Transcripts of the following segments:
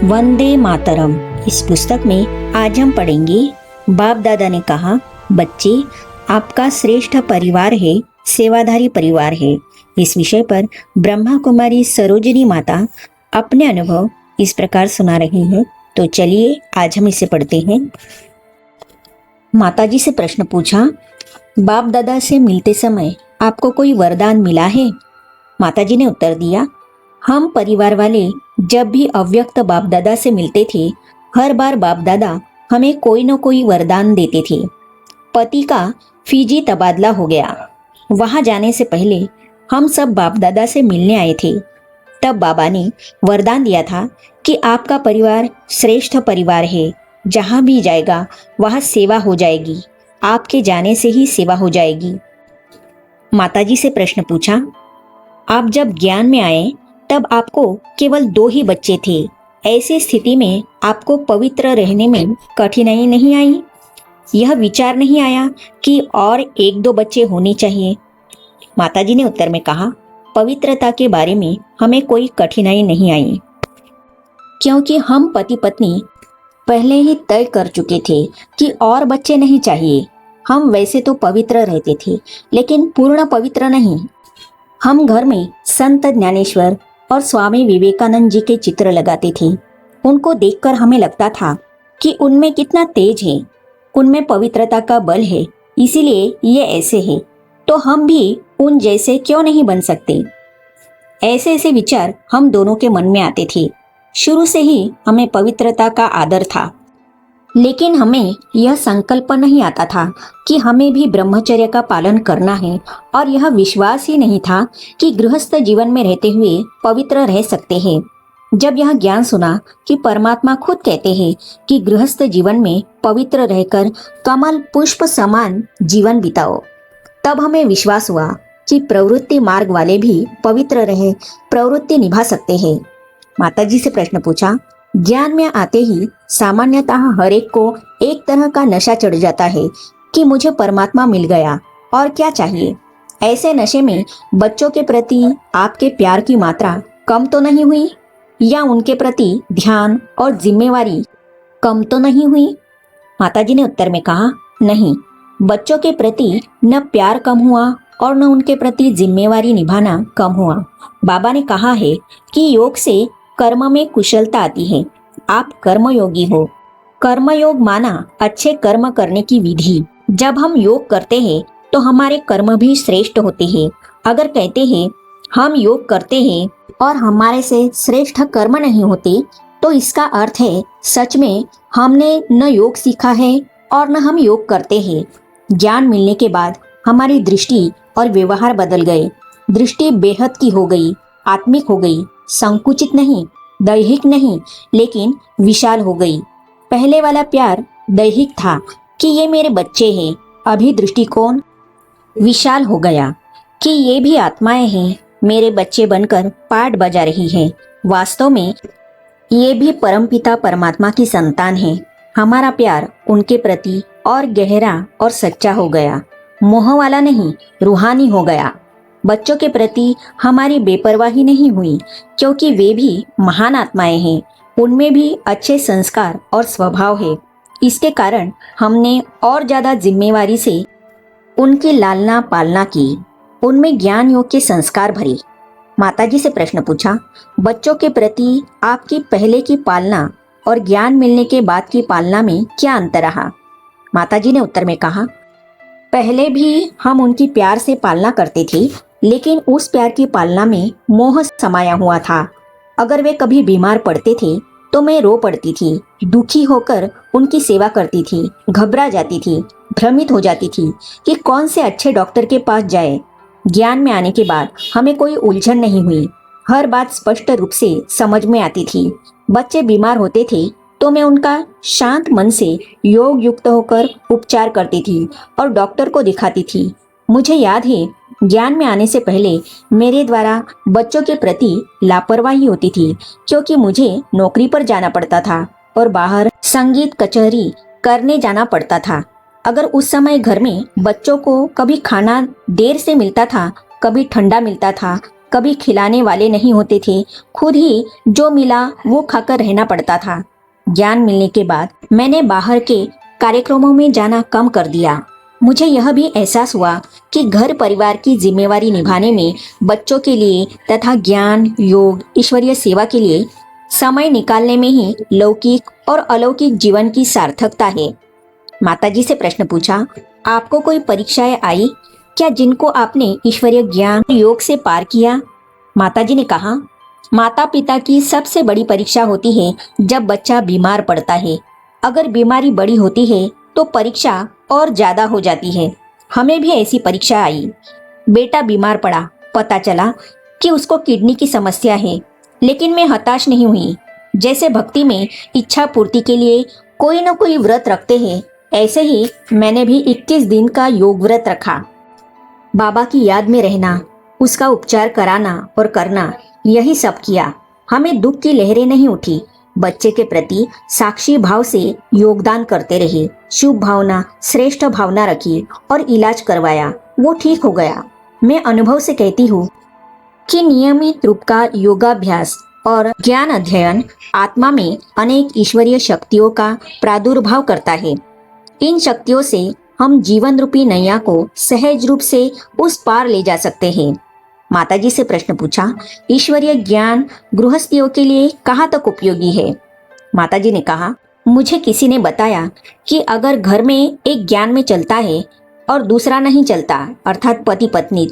वंदे मातरम। इस पुस्तक में आज हम पढ़ेंगे बाप दादा ने कहा, बच्चे आपका श्रेष्ठ परिवार है, सेवाधारी परिवार है। इस विषय पर ब्रह्मा कुमारी सरोजिनी माता अपने अनुभव इस प्रकार सुना रही हैं। तो चलिए आज हम इसे पढ़ते हैं। माताजी से प्रश्न पूछा, बाप दादा से मिलते समय आपको कोई वरदान मिला है? माताजी ने उत्तर दिया, हम परिवार वाले जब भी अव्यक्त बाप दादा से मिलते थे, हर बार बाप दादा हमें कोई न कोई वरदान देते थे। पति का फीजी तबादला हो गया। वहां जाने से पहले हम सब बाप दादा से मिलने आए थे। तब बाबा ने वरदान दिया था कि आपका परिवार श्रेष्ठ परिवार है, जहां भी जाएगा वहां सेवा हो जाएगी, आपके जाने से ही सेवा हो जाएगी। माताजी से प्रश्न पूछा, आप जब ज्ञान में आए तब आपको केवल 2 ही बच्चे थे। ऐसी स्थिति में आपको पवित्र रहने में कठिनाई नहीं आई? यह विचार नहीं आया कि और 1-2 बच्चे होने चाहिए? माताजी ने उत्तर में कहा, पवित्रता के बारे में हमें कोई कठिनाई नहीं आई, क्योंकि हम पति पत्नी पहले ही तय कर चुके थे कि और बच्चे नहीं चाहिए। हम वैसे तो पवित्र रहते थे, लेकिन पूर्ण पवित्र नहीं। हम घर में संत ज्ञानेश्वर और स्वामी विवेकानंद जी के चित्र लगाते थे। उनको देखकर हमें लगता था कि उनमें कितना तेज है, उनमें पवित्रता का बल है, इसीलिए ये ऐसे है, तो हम भी उन जैसे क्यों नहीं बन सकते? ऐसे ऐसे विचार हम दोनों के मन में आते थे। शुरू से ही हमें पवित्रता का आदर था, लेकिन हमें यह संकल्प नहीं आता था कि हमें भी ब्रह्मचर्य का पालन करना है, और यह विश्वास ही नहीं था कि गृहस्थ जीवन में रहते हुए पवित्र रह सकते हैं। जब यह ज्ञान सुना कि परमात्मा खुद कहते हैं कि गृहस्थ जीवन में पवित्र रहकर कमल पुष्प समान जीवन बिताओ, तब हमें विश्वास हुआ कि प्रवृत्ति मार्ग वाले भी पवित्र रहे प्रवृत्ति निभा सकते हैं। माताजी से प्रश्न पूछा, ज्ञान में आते ही सामान्यतः हर एक को एक तरह का नशा चढ़ जाता है कि मुझे परमात्मा मिल गया और क्या चाहिए। ऐसे नशे में बच्चों के प्रति आपके प्यार की मात्रा कम तो नहीं हुई, या उनके प्रति ध्यान और जिम्मेवारी कम तो नहीं हुई? माताजी ने उत्तर में कहा, नहीं, बच्चों के प्रति न प्यार कम हुआ और न उनके प्रति जिम्मेवारी निभाना कम हुआ। बाबा ने कहा है कि योग से कर्म में कुशलता आती है। आप कर्मयोगी हो। कर्मयोग माना अच्छे कर्म करने की विधि। जब हम योग करते हैं तो हमारे कर्म भी श्रेष्ठ होते हैं। अगर कहते हैं हम योग करते हैं और हमारे से श्रेष्ठ कर्म नहीं होते, तो इसका अर्थ है सच में हमने न योग सीखा है और न हम योग करते हैं। ज्ञान मिलने के बाद हमारी दृष्टि और व्यवहार बदल गए। दृष्टि बेहद की हो गई, आत्मिक हो गई, संकुचित नहीं, दैहिक नहीं, लेकिन विशाल हो गई। पहले वाला प्यार दैहिक था कि ये मेरे बच्चे हैं। अभी दृष्टिकोण विशाल हो गया कि ये भी आत्माएं हैं, मेरे बच्चे बनकर पाठ बजा रही हैं। वास्तव में ये भी परमपिता परमात्मा की संतान है। हमारा प्यार उनके प्रति और गहरा और सच्चा हो गया। मोह वाला नहीं, रूहानी हो गया। बच्चों के प्रति हमारी बेपरवाही नहीं हुई, क्योंकि वे भी महान आत्माएं हैं। उनमें भी अच्छे संस्कार और स्वभाव है। इसके कारण हमने और ज्यादा जिम्मेवारी से उनकी लालना पालना की, उनमें ज्ञान योग के संस्कार भरे। माताजी से प्रश्न पूछा, बच्चों के प्रति आपकी पहले की पालना और ज्ञान मिलने के बाद की पालना में क्या अंतर रहा? माताजी ने उत्तर में कहा, पहले भी हम उनकी प्यार से पालना करते थे, लेकिन उस प्यार की पालना में मोह समाया हुआ था। अगर वे कभी बीमार पड़ते थे तो मैं रो पड़ती थी, दुखी होकर उनकी सेवा करती थी, घबरा जाती थी, भ्रमित हो जाती थी कि कौन से अच्छे डॉक्टर के पास जाए। ज्ञान में आने के बाद हमें कोई उलझन नहीं हुई। हर बात स्पष्ट रूप से समझ में आती थी। बच्चे बीमार होते थे तो मैं उनका शांत मन से योग युक्त होकर उपचार करती थी और डॉक्टर को दिखाती थी। मुझे याद है, ज्ञान में आने से पहले मेरे द्वारा बच्चों के प्रति लापरवाही होती थी, क्योंकि मुझे नौकरी पर जाना पड़ता था और बाहर संगीत कचहरी करने जाना पड़ता था। अगर उस समय घर में बच्चों को कभी खाना देर से मिलता था, कभी ठंडा मिलता था, कभी खिलाने वाले नहीं होते थे, खुद ही जो मिला वो खाकर रहना पड़ता था। ज्ञान मिलने के बाद मैंने बाहर के कार्यक्रमों में जाना कम कर दिया। मुझे यह भी एहसास हुआ कि घर परिवार की जिम्मेवारी निभाने में बच्चों के लिए तथा ज्ञान, योग, ईश्वरीय सेवा के लिए समय निकालने में ही लौकिक और अलौकिक जीवन की सार्थकता है। माताजी से प्रश्न पूछा, आपको कोई परीक्षाएं आई क्या जिनको आपने ईश्वरीय ज्ञान, योग से पार किया? माताजी ने कहा, माता पिता की सबसे बड़ी परीक्षा होती है जब बच्चा बीमार पड़ता है। अगर बीमारी बड़ी होती है तो परीक्षा और ज्यादा हो जाती है। हमें भी ऐसी परीक्षा आई। बेटा बीमार पड़ा, पता चला कि उसको किडनी की समस्या है, लेकिन मैं हताश नहीं हुई। जैसे भक्ति में इच्छा पूर्ति के लिए कोई न कोई व्रत रखते हैं, ऐसे ही मैंने भी 21 दिन का योग व्रत रखा। बाबा की याद में रहना, उसका उपचार कराना और करना, यही सब किया। हमें दुख की लहरें नहीं उठी। बच्चे के प्रति साक्षी भाव से योगदान करते रहे, शुभ भावना, श्रेष्ठ भावना रखी और इलाज करवाया। वो ठीक हो गया। मैं अनुभव से कहती हूँ कि नियमित रूप का योगाभ्यास और ज्ञान अध्ययन आत्मा में अनेक ईश्वरीय शक्तियों का प्रादुर्भाव करता है। इन शक्तियों से हम जीवन रूपी नैया को सहज रूप से उस पार ले जा सकते हैं। माताजी से प्रश्न पूछा, ईश्वरीय ज्ञान गृहस्थियों के लिए कहाँ तक उपयोगी है? माताजी ने कहा, मुझे किसी ने बताया कि अगर घर में एक ज्ञान में चलता है और दूसरा नहीं चलता, अर्थात पति पत्नी,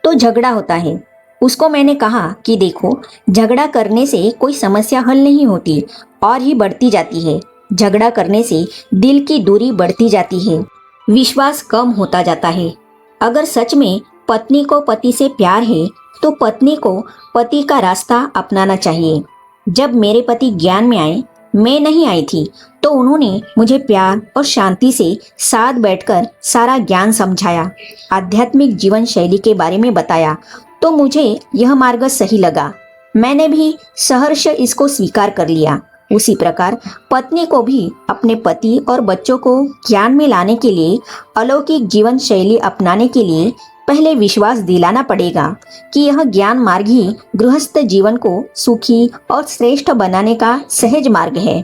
तो झगड़ा होता है। उसको मैंने कहा कि देखो, झगड़ा करने से कोई समस्या हल नहीं होती और ही बढ़ती जाती है। झगड़ा करने से दिल की दूरी बढ़ती जाती है, विश्वास कम होता जाता है। अगर सच में पत्नी को पति से प्यार है तो पत्नी को पति का रास्ता अपनाना चाहिए। जब मेरे पति ज्ञान में आए, मैं नहीं आई थी, तो उन्होंने मुझे प्यार और शांति से साथ बैठकर सारा ज्ञान समझाया, आध्यात्मिक जीवन शैली के बारे में बताया, तो मुझे यह मार्ग सही लगा। मैंने भी सहर्ष इसको स्वीकार कर लिया। उसी प्रकार पत्नी को भी अपने पति और बच्चों को ज्ञान में लाने के लिए, अलौकिक जीवन शैली अपनाने के लिए पहले विश्वास दिलाना पड़ेगा कि यह ज्ञान मार्ग ही गृहस्थ जीवन को सुखी और श्रेष्ठ बनाने का सहज मार्ग है।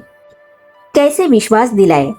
कैसे विश्वास दिलाए?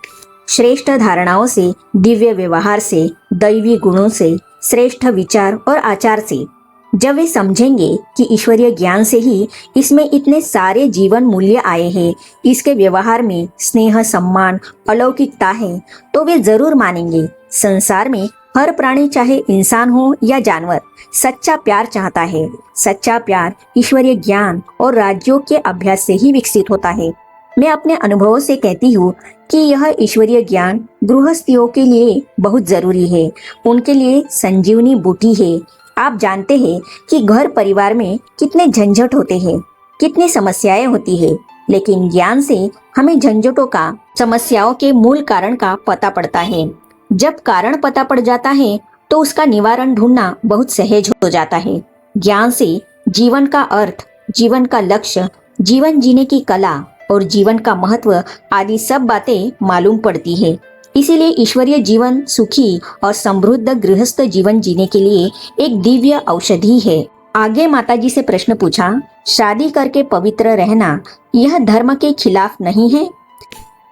श्रेष्ठ धारणाओं से, दिव्य व्यवहार से, दैवी गुणों से, श्रेष्ठ विचार और आचार से। जब वे समझेंगे कि ईश्वरीय ज्ञान से ही इसमें इतने सारे जीवन मूल्य आए हैं, इसके व्यवहार में स्नेह, सम्मान, अलौकिकता है, तो वे जरूर मानेंगे। संसार में हर प्राणी, चाहे इंसान हो या जानवर, सच्चा प्यार चाहता है। सच्चा प्यार ईश्वरीय ज्ञान और राजयोग के अभ्यास से ही विकसित होता है। मैं अपने अनुभवों से कहती हूँ कि यह ईश्वरीय ज्ञान गृहस्थियों के लिए बहुत जरूरी है। उनके लिए संजीवनी बूटी है। आप जानते हैं कि घर परिवार में कितने झंझट होते हैं, कितनी समस्याएं होती है, लेकिन ज्ञान से हमें झंझटों का, समस्याओं के मूल कारण का पता पड़ता है। जब कारण पता पड़ जाता है तो उसका निवारण ढूंढना बहुत सहज हो जाता है। ज्ञान से जीवन का अर्थ, जीवन का लक्ष्य, जीवन जीने की कला और जीवन का महत्व आदि सब बातें मालूम पड़ती है। इसीलिए ईश्वरीय जीवन सुखी और समृद्ध गृहस्थ जीवन जीने के लिए एक दिव्य औषधि है। आगे माताजी से प्रश्न पूछा, शादी करके पवित्र रहना यह धर्म के खिलाफ नहीं है?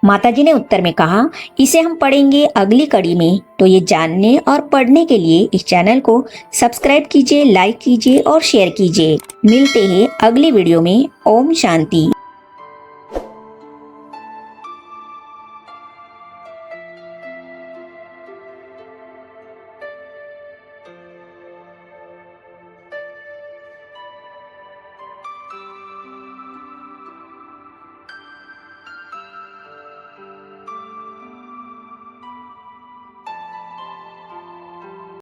माताजी ने उत्तर में कहा, इसे हम पढ़ेंगे अगली कड़ी में। तो ये जानने और पढ़ने के लिए इस चैनल को सब्सक्राइब कीजिए, लाइक कीजिए और शेयर कीजिए। मिलते हैं अगली वीडियो में। ओम शांति।